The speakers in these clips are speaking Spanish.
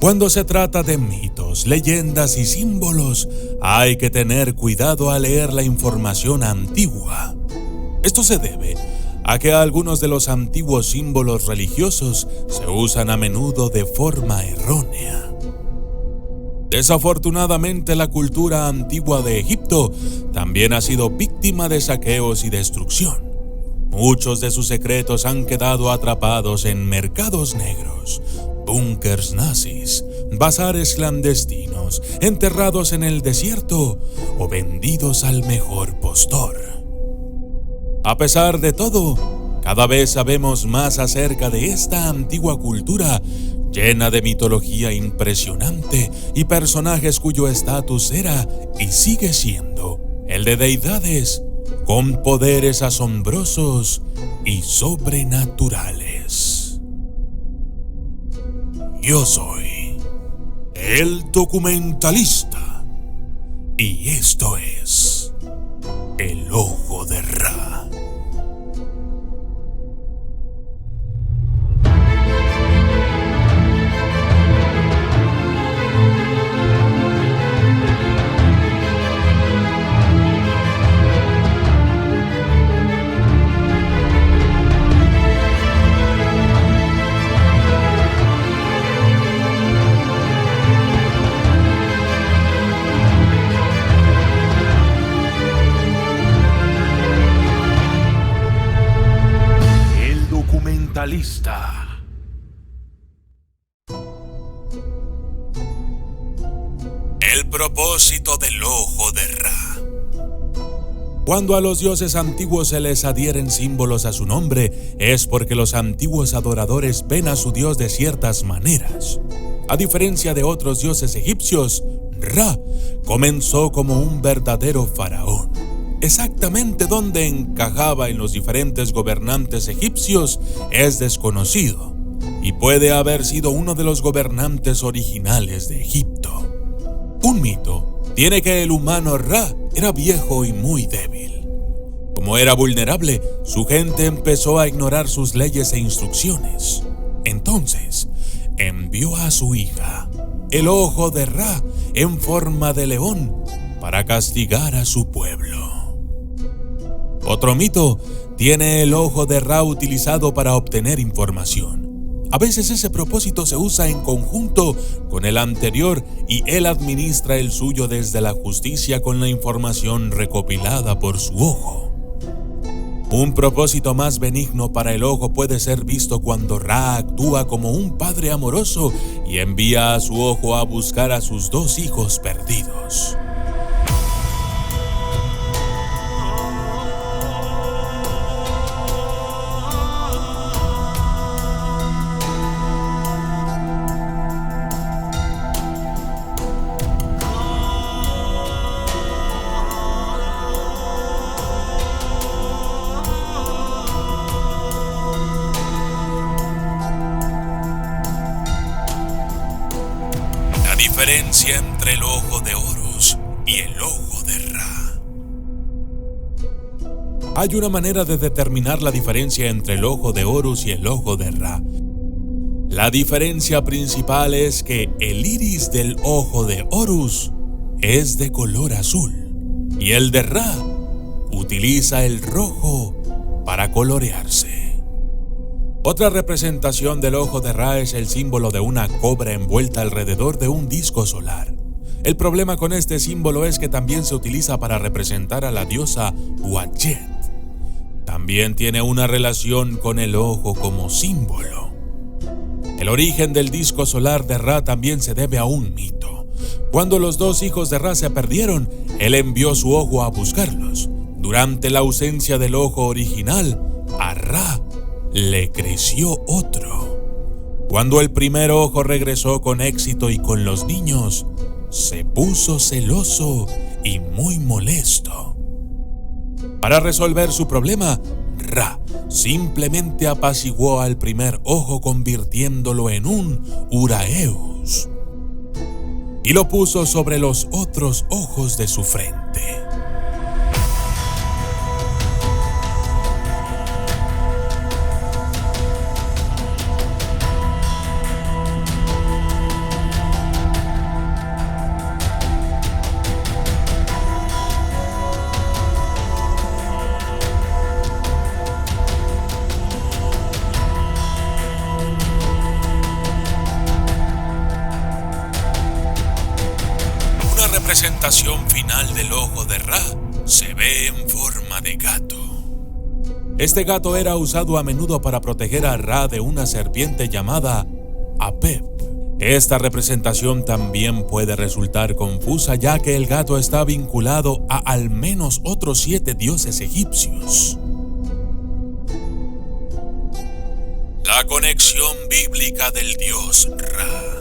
Cuando se trata de mitos, leyendas y símbolos, hay que tener cuidado al leer la información antigua. Esto se debe a que algunos de los antiguos símbolos religiosos se usan a menudo de forma errónea. Desafortunadamente, la cultura antigua de Egipto también ha sido víctima de saqueos y destrucción. Muchos de sus secretos han quedado atrapados en mercados negros, búnkers nazis, bazares clandestinos, enterrados en el desierto o vendidos al mejor postor. A pesar de todo, cada vez sabemos más acerca de esta antigua cultura llena de mitología impresionante y personajes cuyo estatus era y sigue siendo el de deidades con poderes asombrosos y sobrenaturales. Yo soy el documentalista y esto es El Ojo de Ra. El propósito del Ojo de Ra. Cuando a los dioses antiguos se les adhieren símbolos a su nombre, es porque los antiguos adoradores ven a su dios de ciertas maneras. A diferencia de otros dioses egipcios, Ra comenzó como un verdadero faraón. Exactamente dónde encajaba en los diferentes gobernantes egipcios es desconocido, y puede haber sido uno de los gobernantes originales de Egipto. Un mito tiene que el humano Ra era viejo y muy débil. Como era vulnerable, su gente empezó a ignorar sus leyes e instrucciones. Entonces, envió a su hija, el Ojo de Ra, en forma de león, para castigar a su pueblo. Otro mito tiene el Ojo de Ra utilizado para obtener información. A veces ese propósito se usa en conjunto con el anterior y él administra el suyo desde la justicia con la información recopilada por su ojo. Un propósito más benigno para el ojo puede ser visto cuando Ra actúa como un padre amoroso y envía a su ojo a buscar a sus dos hijos perdidos. Diferencia entre el Ojo de Horus y el Ojo de Ra. Hay una manera de determinar la diferencia entre el Ojo de Horus y el Ojo de Ra. La diferencia principal es que el iris del Ojo de Horus es de color azul y el de Ra utiliza el rojo para colorearse. Otra representación del Ojo de Ra es el símbolo de una cobra envuelta alrededor de un disco solar. El problema con este símbolo es que también se utiliza para representar a la diosa Uajet. También tiene una relación con el ojo como símbolo. El origen del disco solar de Ra también se debe a un mito. Cuando los dos hijos de Ra se perdieron, él envió su ojo a buscarlos. Durante la ausencia del ojo original, a Ra le creció otro. Cuando el primer ojo regresó con éxito y con los niños, se puso celoso y muy molesto. Para resolver su problema, Ra simplemente apaciguó al primer ojo convirtiéndolo en un Uraeus y lo puso sobre los otros ojos de su frente. representación final del ojo de Ra se ve en forma de gato. Este gato era usado a menudo para proteger a Ra de una serpiente llamada Apep. Esta representación también puede resultar confusa, ya que el gato está vinculado a al menos otros 7 dioses egipcios. La conexión bíblica del dios Ra.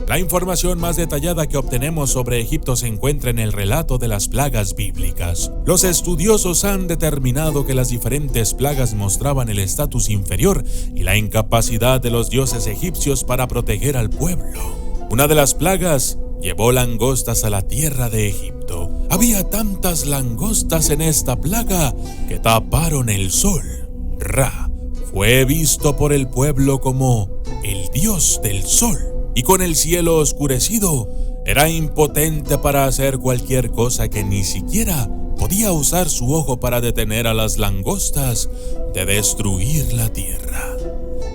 La información más detallada que obtenemos sobre Egipto se encuentra en el relato de las plagas bíblicas. Los estudiosos han determinado que las diferentes plagas mostraban el estatus inferior y la incapacidad de los dioses egipcios para proteger al pueblo. Una de las plagas llevó langostas a la tierra de Egipto. Había tantas langostas en esta plaga que taparon el sol. Ra fue visto por el pueblo como el dios del sol. Y con el cielo oscurecido, era impotente para hacer cualquier cosa, que ni siquiera podía usar su ojo para detener a las langostas de destruir la tierra.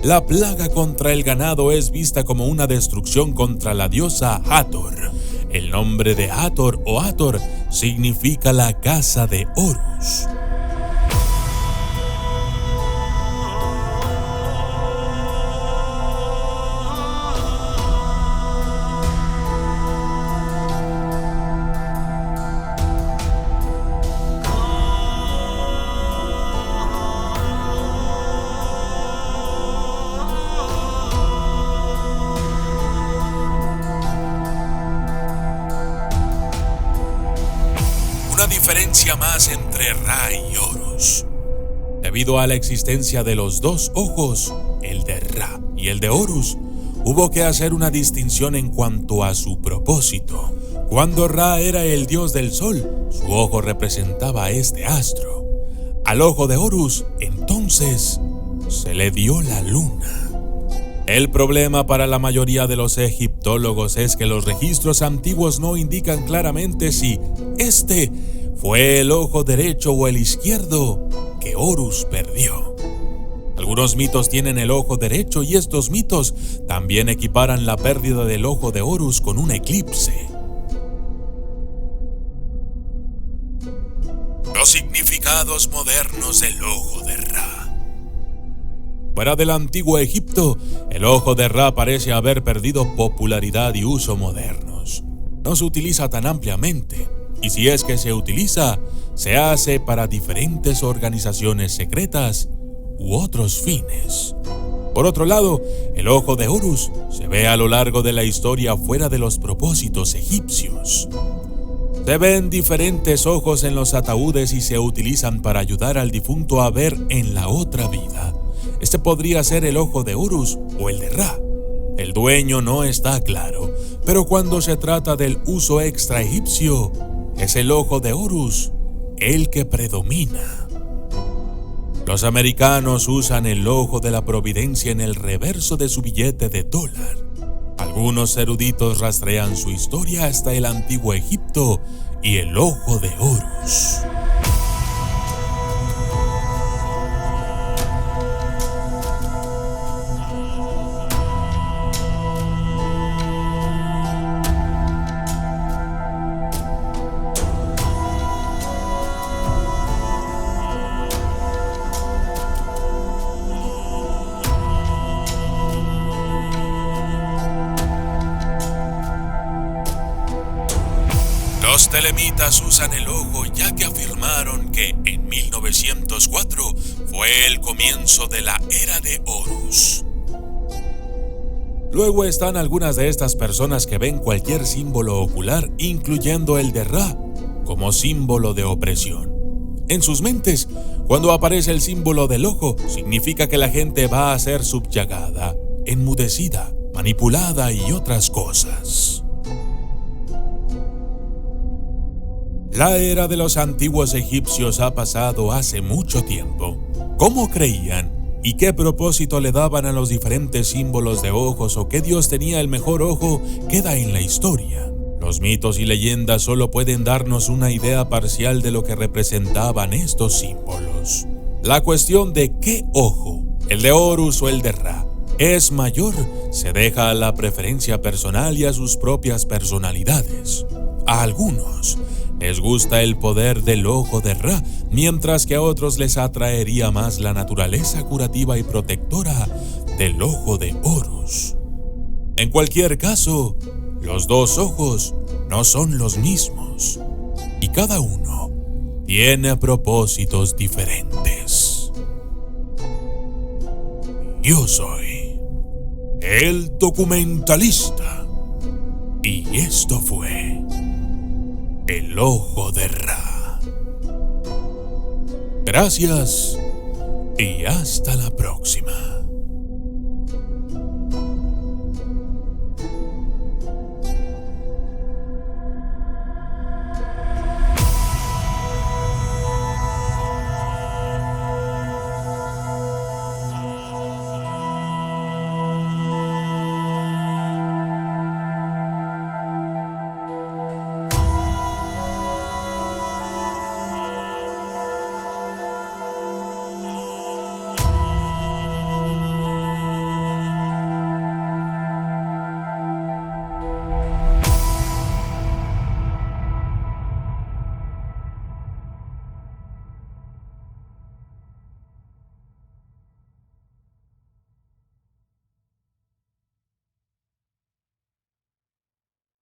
La plaga contra el ganado es vista como una destrucción contra la diosa Hathor. El nombre de Hathor o Hathor significa la casa de Horus. Diferencia más entre Ra y Horus. Debido a la existencia de los dos ojos, el de Ra y el de Horus, hubo que hacer una distinción en cuanto a su propósito. Cuando Ra era el dios del sol, su ojo representaba a este astro. Al ojo de Horus, entonces, se le dio la luna. El problema para la mayoría de los egiptólogos es que los registros antiguos no indican claramente si este fue el ojo derecho o el izquierdo que Horus perdió. Algunos mitos tienen el ojo derecho, y estos mitos también equiparan la pérdida del ojo de Horus con un eclipse. Los significados modernos del ojo de Ra. Fuera del antiguo Egipto, el ojo de Ra parece haber perdido popularidad y uso modernos. No se utiliza tan ampliamente, y si es que se utiliza, se hace para diferentes organizaciones secretas u otros fines. Por otro lado, el ojo de Horus se ve a lo largo de la historia fuera de los propósitos egipcios. Se ven diferentes ojos en los ataúdes y se utilizan para ayudar al difunto a ver en la otra vida. Este podría ser el ojo de Horus o el de Ra. El dueño no está claro, pero cuando se trata del uso extra egipcio, es el ojo de Horus el que predomina. Los americanos usan el ojo de la providencia en el reverso de su billete de dólar. Algunos eruditos rastrean su historia hasta el antiguo Egipto y el ojo de Horus. Los telemitas usan el ojo, ya que afirmaron que en 1904 fue el comienzo de la era de Horus. Luego están algunas de estas personas que ven cualquier símbolo ocular, incluyendo el de Ra, como símbolo de opresión. En sus mentes, cuando aparece el símbolo del ojo, significa que la gente va a ser subyugada, enmudecida, manipulada y otras cosas. La era de los antiguos egipcios ha pasado hace mucho tiempo. ¿Cómo creían y qué propósito le daban a los diferentes símbolos de ojos, o qué dios tenía el mejor ojo, queda en la historia? Los mitos y leyendas solo pueden darnos una idea parcial de lo que representaban estos símbolos. La cuestión de qué ojo, el de Horus o el de Ra, es mayor, se deja a la preferencia personal y a sus propias personalidades. A algunos les gusta el poder del ojo de Ra, mientras que a otros les atraería más la naturaleza curativa y protectora del ojo de Horus. En cualquier caso, los dos ojos no son los mismos, y cada uno tiene propósitos diferentes. Yo soy el documentalista, y esto fue El Ojo de Ra. Gracias y hasta la próxima.